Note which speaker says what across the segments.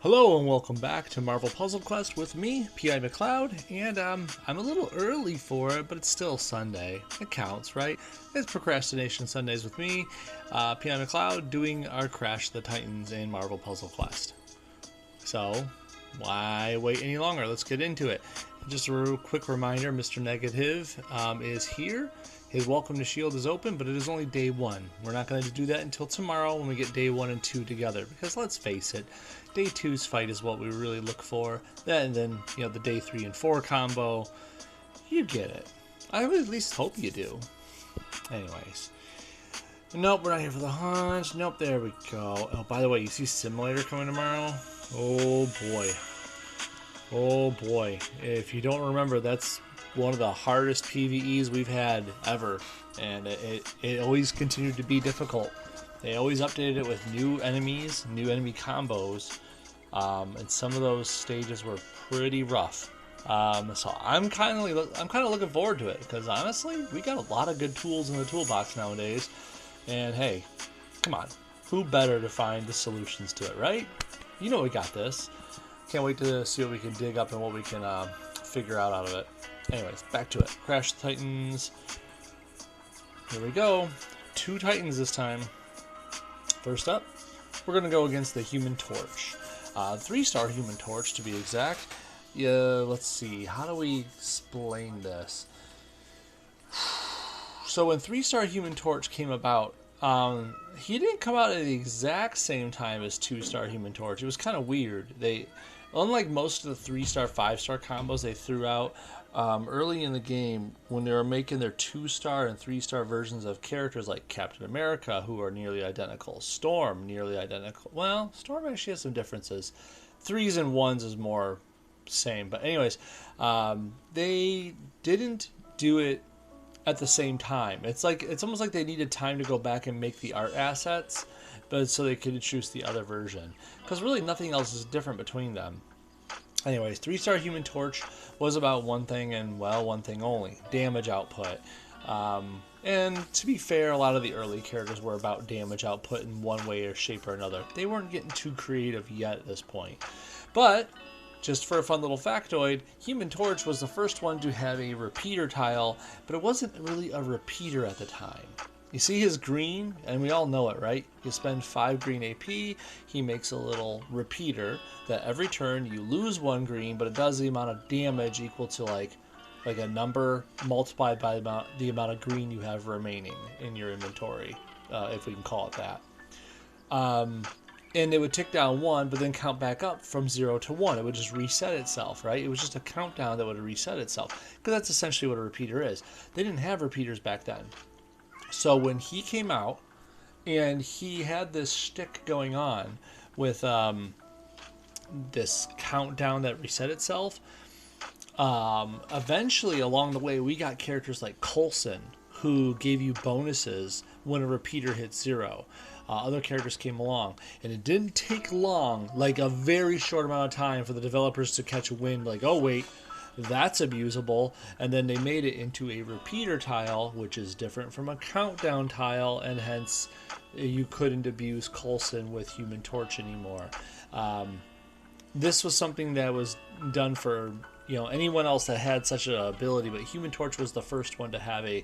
Speaker 1: Hello and welcome back to Marvel Puzzle Quest with me, P.I. McLeod, and I'm a little early for it, but it's still Sunday. It counts, right? It's Procrastination Sundays with me, P.I. McLeod, doing our Crash the Titans in Marvel Puzzle Quest. So, why wait any longer? Let's get into it. Just a real quick reminder, Mr. Negative is here. His Welcome to S.H.I.E.L.D. is open, but it is only day one. We're not going to do that until tomorrow when we get day 1 and 2 together, because let's face it, day 2's fight is what we really look for. And then, you know, the day 3 and 4 combo, you get it. I would at least hope you do. Anyways. Nope, we're not here for the hunch. Nope, there we go. Oh, by the way, you see Simulator coming tomorrow? Oh boy. Oh boy. If you don't remember, that's one of the hardest PvEs we've had ever. And it always continued to be difficult. They always updated it with new enemies, new enemy combos. And some of those stages were pretty rough. So I'm kind of looking forward to it, because honestly, we got a lot of good tools in the toolbox nowadays. And hey, come on, who better to find the solutions to it, right? You know we got this. Can't wait to see what we can dig up and what we can figure out of it. Anyways, back to it. Crash the Titans. Here we go. 2 Titans this time. First up, we're going to go against the Human Torch. 3-star Human Torch, to be exact. Yeah, let's see. How do we explain this? So when 3-star Human Torch came about, he didn't come out at the exact same time as 2-star Human Torch. It was kind of weird. Unlike most of the 3-star, 5-star combos they threw out early in the game, when they were making their 2-star and 3-star versions of characters like Captain America, who are nearly identical, Storm, nearly identical. Well, Storm actually has some differences. 3s and 1s is more same. But anyways, they didn't do it at the same time. It's almost like they needed time to go back and make the art assets, but so they could choose the other version, because really nothing else is different between them. Anyways, 3-star Human Torch was about one thing, and well, one thing only: damage output. And to be fair, a lot of the early characters were about damage output in one way or shape or another. They weren't getting too creative yet at this point. But just for a fun little factoid, Human Torch was the first one to have a repeater tile, but it wasn't really a repeater at the time. You see his green, and we all know it, right? You spend 5 green AP, he makes a little repeater that every turn you lose 1 green, but it does the amount of damage equal to like a number multiplied by the amount of green you have remaining in your inventory, if we can call it that. And it would tick down 1, but then count back up from 0 to 1. It would just reset itself, right? It was just a countdown that would reset itself, because that's essentially what a repeater is. They didn't have repeaters back then. So when he came out, and he had this shtick going on with this countdown that reset itself, eventually along the way we got characters like Coulson, who gave you bonuses when a repeater hit 0. Other characters came along, and it didn't take long, like a very short amount of time, for the developers to catch wind, like, oh wait, that's abusable, and then they made it into a repeater tile, which is different from a countdown tile, and hence you couldn't abuse Coulson with Human Torch anymore. This was something that was done for, you know, anyone else that had such an ability, but Human Torch was the first one to have a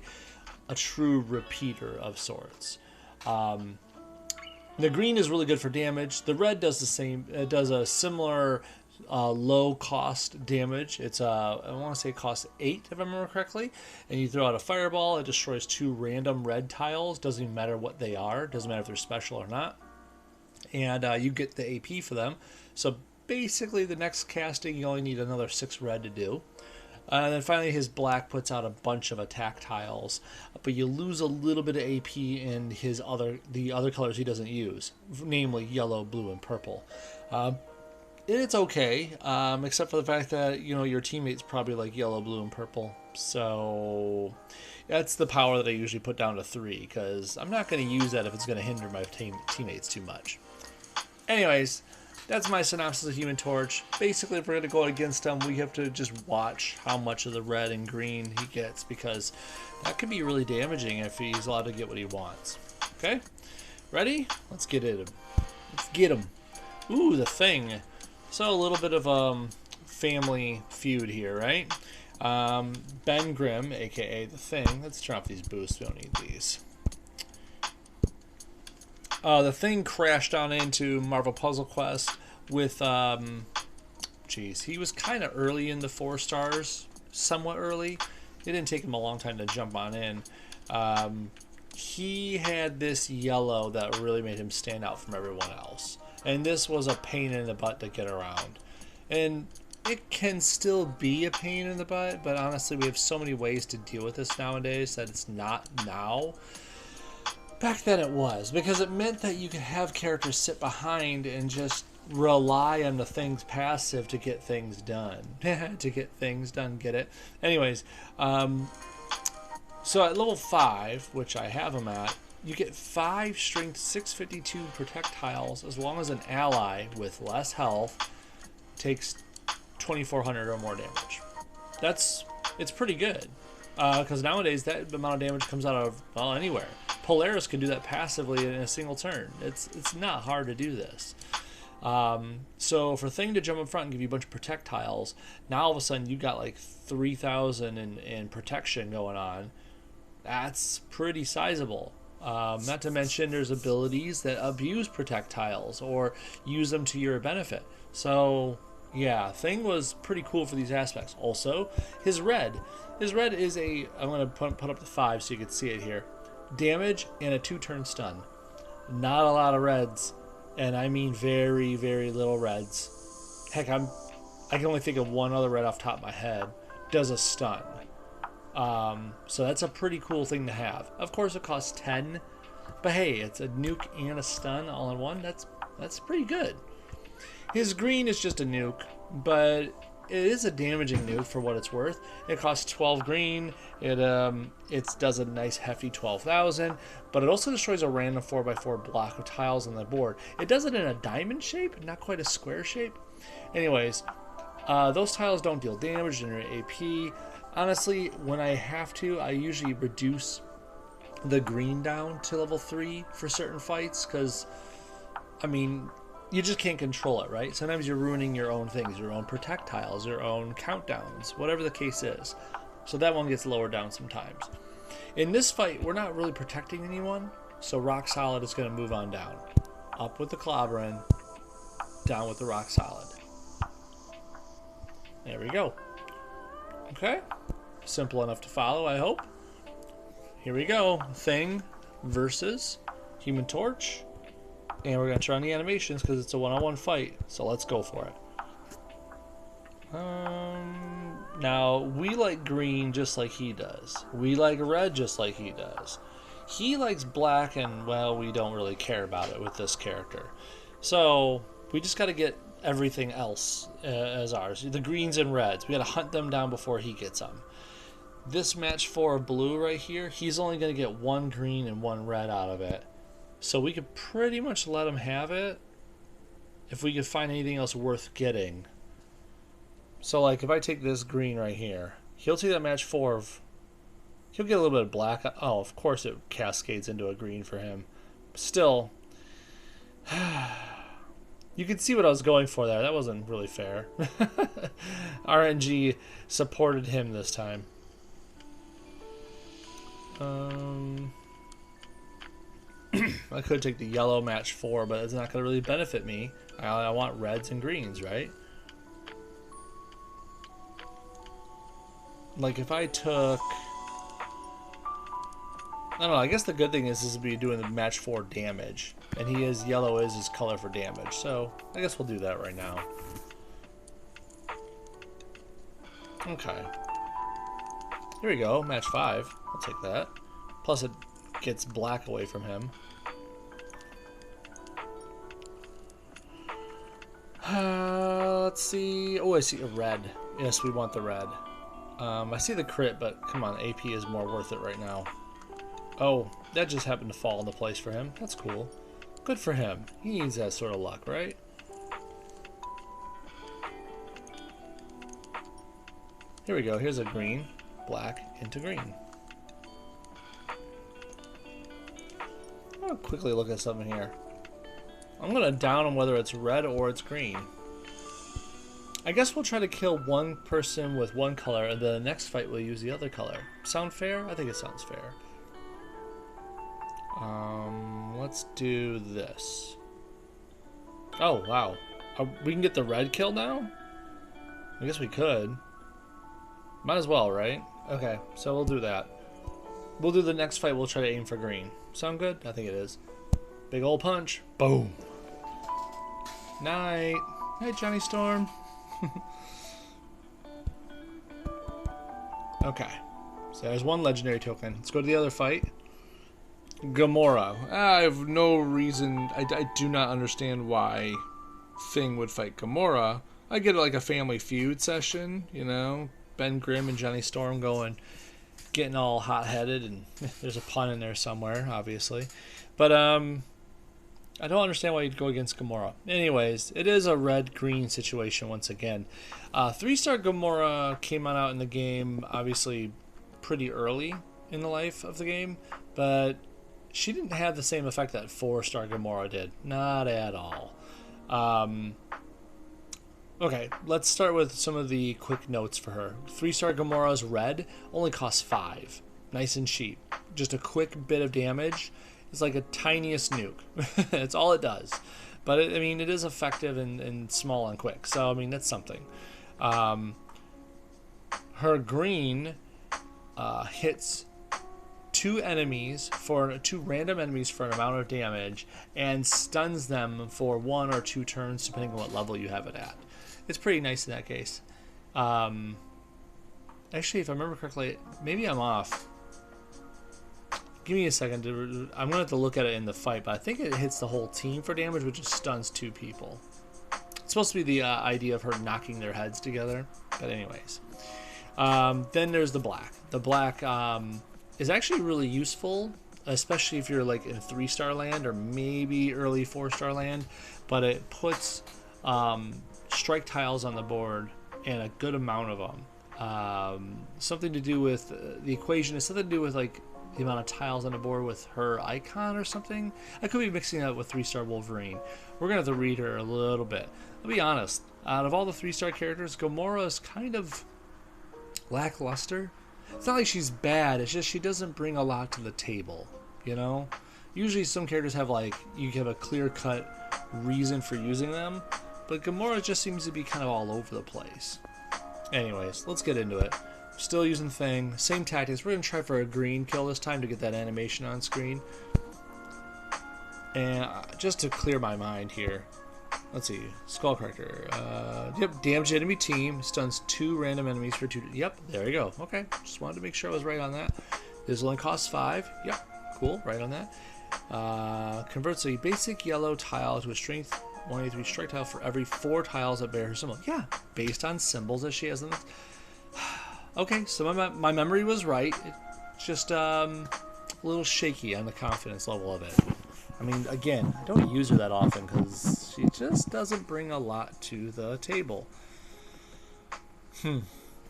Speaker 1: true repeater of sorts. The green is really good for damage. The red does the same. It does a similar low cost damage. It's I want to say it costs 8 if I remember correctly. And you throw out a fireball. It destroys 2 random red tiles. Doesn't even matter what they are. Doesn't matter if they're special or not. And you get the AP for them. So basically, the next casting you only need another 6 red to do. And then finally, his black puts out a bunch of attack tiles, but you lose a little bit of AP in the other colors he doesn't use, namely yellow, blue, and purple. It's okay, except for the fact that, you know, your teammates probably like yellow, blue, and purple. So that's the power that I usually put down to 3, because I'm not going to use that if it's going to hinder my teammates too much. Anyways, that's my synopsis of Human Torch. Basically, if we're going to go against him, we have to just watch how much of the red and green he gets, because that could be really damaging if he's allowed to get what he wants. Okay? Ready? Let's get at him. Let's get him. Ooh, the thing. So a little bit of family feud here, right? Ben Grimm, aka the Thing. Let's turn off these boosts. We don't need these. The Thing crashed on into Marvel Puzzle Quest with, geez, he was kind of early in the 4 stars, somewhat early. It didn't take him a long time to jump on in. He had this yellow that really made him stand out from everyone else. And this was a pain in the butt to get around. And it can still be a pain in the butt, but honestly, we have so many ways to deal with this nowadays that it's not now. Back then it was, because it meant that you could have characters sit behind and just rely on the Thing's passive to get things done. To get things done, get it? Anyways, so at level 5, which I have him at, you get 5 strength 652 projectiles as long as an ally with less health takes 2400 or more damage. It's pretty good. Because nowadays that amount of damage comes out of, well, anywhere. Polaris can do that passively in a single turn. It's not hard to do this. So for Thing to jump in front and give you a bunch of projectiles, now all of a sudden you got like 3,000 in protection going on. That's pretty sizable. Not to mention there's abilities that abuse projectiles or use them to your benefit. So yeah, Thing was pretty cool for these aspects. Also, his red is a, I'm going to put up the 5 so you can see it here. Damage and a 2-turn stun. Not a lot of reds, and I mean very, very little reds. Heck, I can only think of one other red off the top of my head. Does a stun. So that's a pretty cool thing to have. Of course, it costs 10, but hey, it's a nuke and a stun all in one. That's pretty good. His green is just a nuke, but it is a damaging nuke for what it's worth. It costs 12 green. It does a nice hefty 12,000, but it also destroys a random 4x4 block of tiles on the board. It does it in a diamond shape, not quite a square shape. Anyways, those tiles don't deal damage, generate AP. Honestly, when I have to, I usually reduce the green down to level 3 for certain fights, because, I mean, you just can't control it, right? Sometimes you're ruining your own things, your own projectiles, your own countdowns, whatever the case is. So that one gets lowered down sometimes. In this fight, we're not really protecting anyone, so Rock Solid is going to move on down. Up with the Clobberin, down with the Rock Solid. There we go. Okay. Simple enough to follow, I hope. Here we go. Thing versus Human Torch. And we're going to turn on the animations because it's a one-on-one fight. So let's go for it. Now, we like green just like he does. We like red just like he does. He likes black, and, well, we don't really care about it with this character. So we just got to get everything else as ours. The greens and reds. We got to hunt them down before he gets them. This match 4 of blue right here, he's only going to get 1 green and 1 red out of it. So we could pretty much let him have it if we could find anything else worth getting. So, like, if I take this green right here, he'll take that match 4 of... He'll get a little bit of black. Oh, of course it cascades into a green for him. Still, you can see what I was going for there. That wasn't really fair. RNG supported him this time. I could take the yellow match 4, but it's not going to really benefit me. I want reds and greens, right? Like if I took... I don't know, I guess the good thing is this will be doing the match 4 damage. And yellow is his color for damage. So I guess we'll do that right now. Okay. Here we go, match 5. I'll take that. Plus it gets black away from him. Let's see. Oh, I see a red. Yes, we want the red. I see the crit, but come on, AP is more worth it right now. Oh, that just happened to fall into place for him. That's cool. Good for him. He needs that sort of luck, right? Here we go. Here's a green, black into green. I'm gonna quickly look at something here. I'm gonna down him whether it's red or it's green. I guess we'll try to kill one person with one color, and then the next fight we'll use the other color. Sound fair? I think it sounds fair. Let's do this. Oh, wow. We can get the red kill now? I guess we could. Might as well, right? Okay, so we'll do that. We'll do the next fight, we'll try to aim for green. Sound good? I think it is. Big old punch. Boom. Night. Night, Johnny Storm. Okay. So there's one legendary token. Let's go to the other fight. Gamora. I have no reason. I do not understand why Thing would fight Gamora. I get like a family feud session, you know. Ben Grimm and Johnny Storm getting all hot-headed, and there's a pun in there somewhere, obviously. But I don't understand why you'd go against Gamora. Anyways, it is a red-green situation once again. 3-star Gamora came on out in the game, obviously pretty early in the life of the game, but she didn't have the same effect that 4-star Gamora did. Not at all. Okay, let's start with some of the quick notes for her. 3-star Gamora's red only costs 5. Nice and cheap. Just a quick bit of damage. It's like a tiniest nuke. That's all it does. But, I mean, it is effective and small and quick. So, I mean, that's something. Her green hits two random enemies for an amount of damage and stuns them for 1 or 2 turns, depending on what level you have it at. It's pretty nice in that case. Actually, if I remember correctly, maybe I'm off. Give me a second. I'm going to have to look at it in the fight, but I think it hits the whole team for damage, which just stuns 2 people. It's supposed to be the idea of her knocking their heads together. But anyways. Then there's the black. The black is actually really useful, especially if you're like in 3-star land or maybe early 4-star land. But it puts strike tiles on the board, and a good amount of them. Something to do with the equation is something to do with like the amount of tiles on the board with her icon or something. I could be mixing it up with 3-star Wolverine. We're gonna have to read her a little bit. I'll be honest, out of all the 3-star characters, Gamora is kind of lackluster. It's not like she's bad, it's just she doesn't bring a lot to the table, you know? Usually some characters have like, you have a clear-cut reason for using them, but Gamora just seems to be kind of all over the place. Anyways, let's get into it. Still using Thing, same tactics. We're going to try for a green kill this time to get that animation on screen. And just to clear my mind here, let's see, Skullcracker. Yep, damage enemy team, stuns 2 random enemies for 2. Yep, there you go. Okay, just wanted to make sure I was right on that. This only costs 5. Yep, cool, right on that. Converts a basic yellow tile to a strength 183 strike tile for every 4 tiles that bear her symbol. Yeah, based on symbols that she has in this. Okay, so my memory was right. It's just a little shaky on the confidence level of it. I mean, again, I don't use her that often because she just doesn't bring a lot to the table.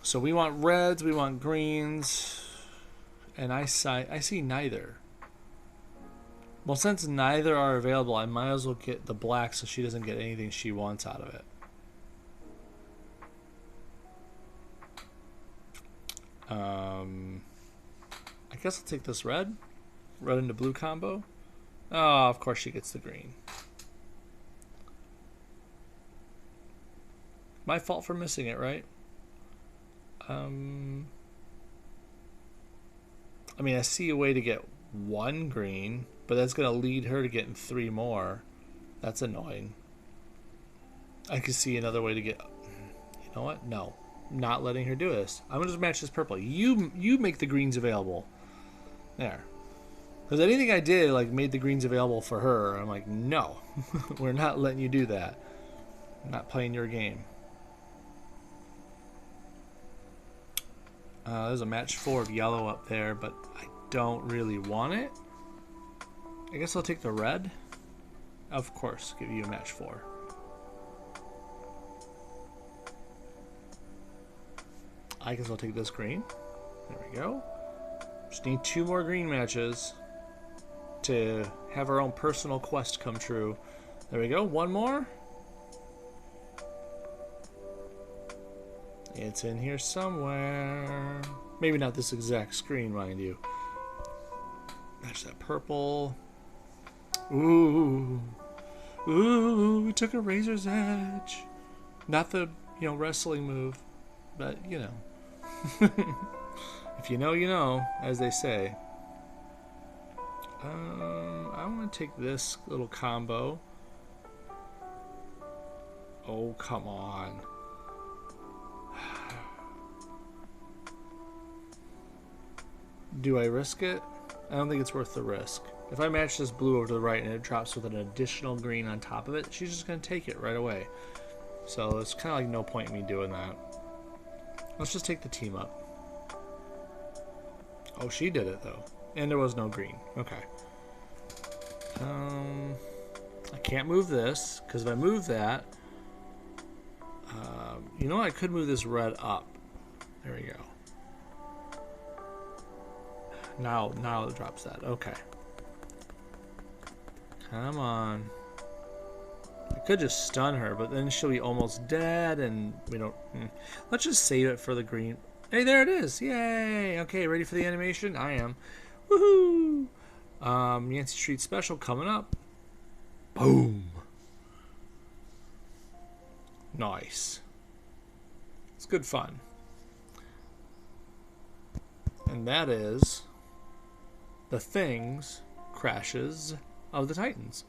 Speaker 1: So we want reds, we want greens, and I see neither. Well, since neither are available, I might as well get the black so she doesn't get anything she wants out of it. I guess I'll take this red into blue combo. Oh, of course she gets the green. My fault for missing it, right? I mean, I see a way to get 1 green, but that's going to lead her to getting 3 more. That's annoying. I can see another way to get... You know what? No. Not letting her do this. I'm going to just match this purple. You make the greens available. There. Because anything I did, like, made the greens available for her. I'm like, no. We're not letting you do that. I'm not playing your game. There's a match 4 of yellow up there, but I don't really want it. I guess I'll take the red. Of course, give you a match 4. I guess I'll take this green. There we go. Just need 2 more green matches to have our own personal quest come true. There we go. 1 more. It's in here somewhere. Maybe not this exact screen, mind you. Match that purple. Ooh. Ooh, we took a razor's edge. Not the, wrestling move, but, If you know, you know, as they say. I want to take this little combo. Oh, come on. Do I risk it? I don't think it's worth the risk. If I match this blue over to the right and it drops with an additional green on top of it, she's just going to take it right away. So it's kind of like no point in me doing that. Let's just take the team up. Oh, she did it though. And there was no green. Okay. I can't move this, because if I move that, I could move this red up. There we go. Now it drops that. Okay. Come on. I could just stun her, but then she'll be almost dead, and we don't... Let's just save it for the green. Hey, there it is! Yay! Okay, ready for the animation? I am. Woohoo! Yancey Street Special coming up. Boom! Nice. It's good fun. And that is the Things Crashes of the Titans.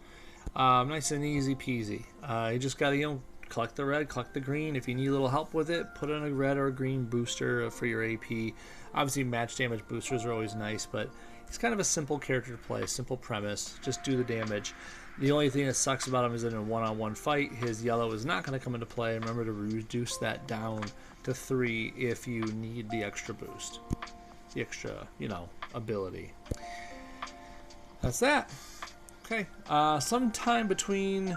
Speaker 1: Nice and easy peasy. You just gotta, collect the red, collect the green. If you need a little help with it, put in a red or a green booster for your AP. Obviously, match damage boosters are always nice, but it's kind of a simple character to play, simple premise. Just do the damage. The only thing that sucks about him is in a one-on-one fight, his yellow is not going to come into play. Remember to reduce that down to 3 if you need the extra boost. The extra, ability. That's that. Okay. Sometime between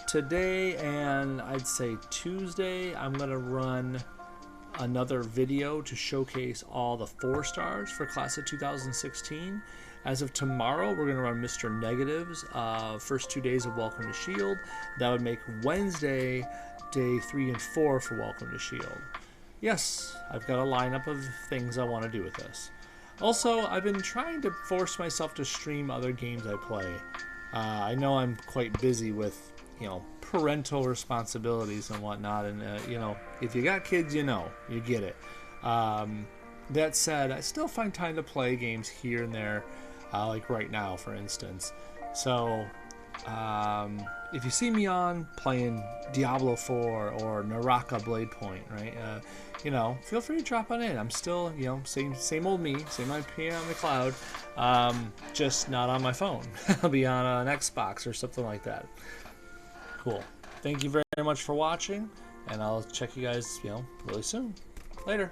Speaker 1: today and I'd say Tuesday, I'm going to run another video to showcase all the 4 stars for class of 2016. As of tomorrow, we're going to run Mr. Negatives, first 2 days of Welcome to Shield. That would make Wednesday, day 3 and 4 for Welcome to Shield. Yes, I've got a lineup of things I want to do with this. Also, I've been trying to force myself to stream other games I play. I know I'm quite busy with, parental responsibilities and whatnot, and, if you got kids, you get it. That said, I still find time to play games here and there, like right now, for instance. So, if you see me on playing Diablo 4 or Naraka Blade Point, right, feel free to drop on in. I'm still, same old me, same old PM on the cloud, just not on my phone. I'll be on an Xbox or something like that. Cool. Thank you very much for watching, and I'll check you guys, really soon. Later.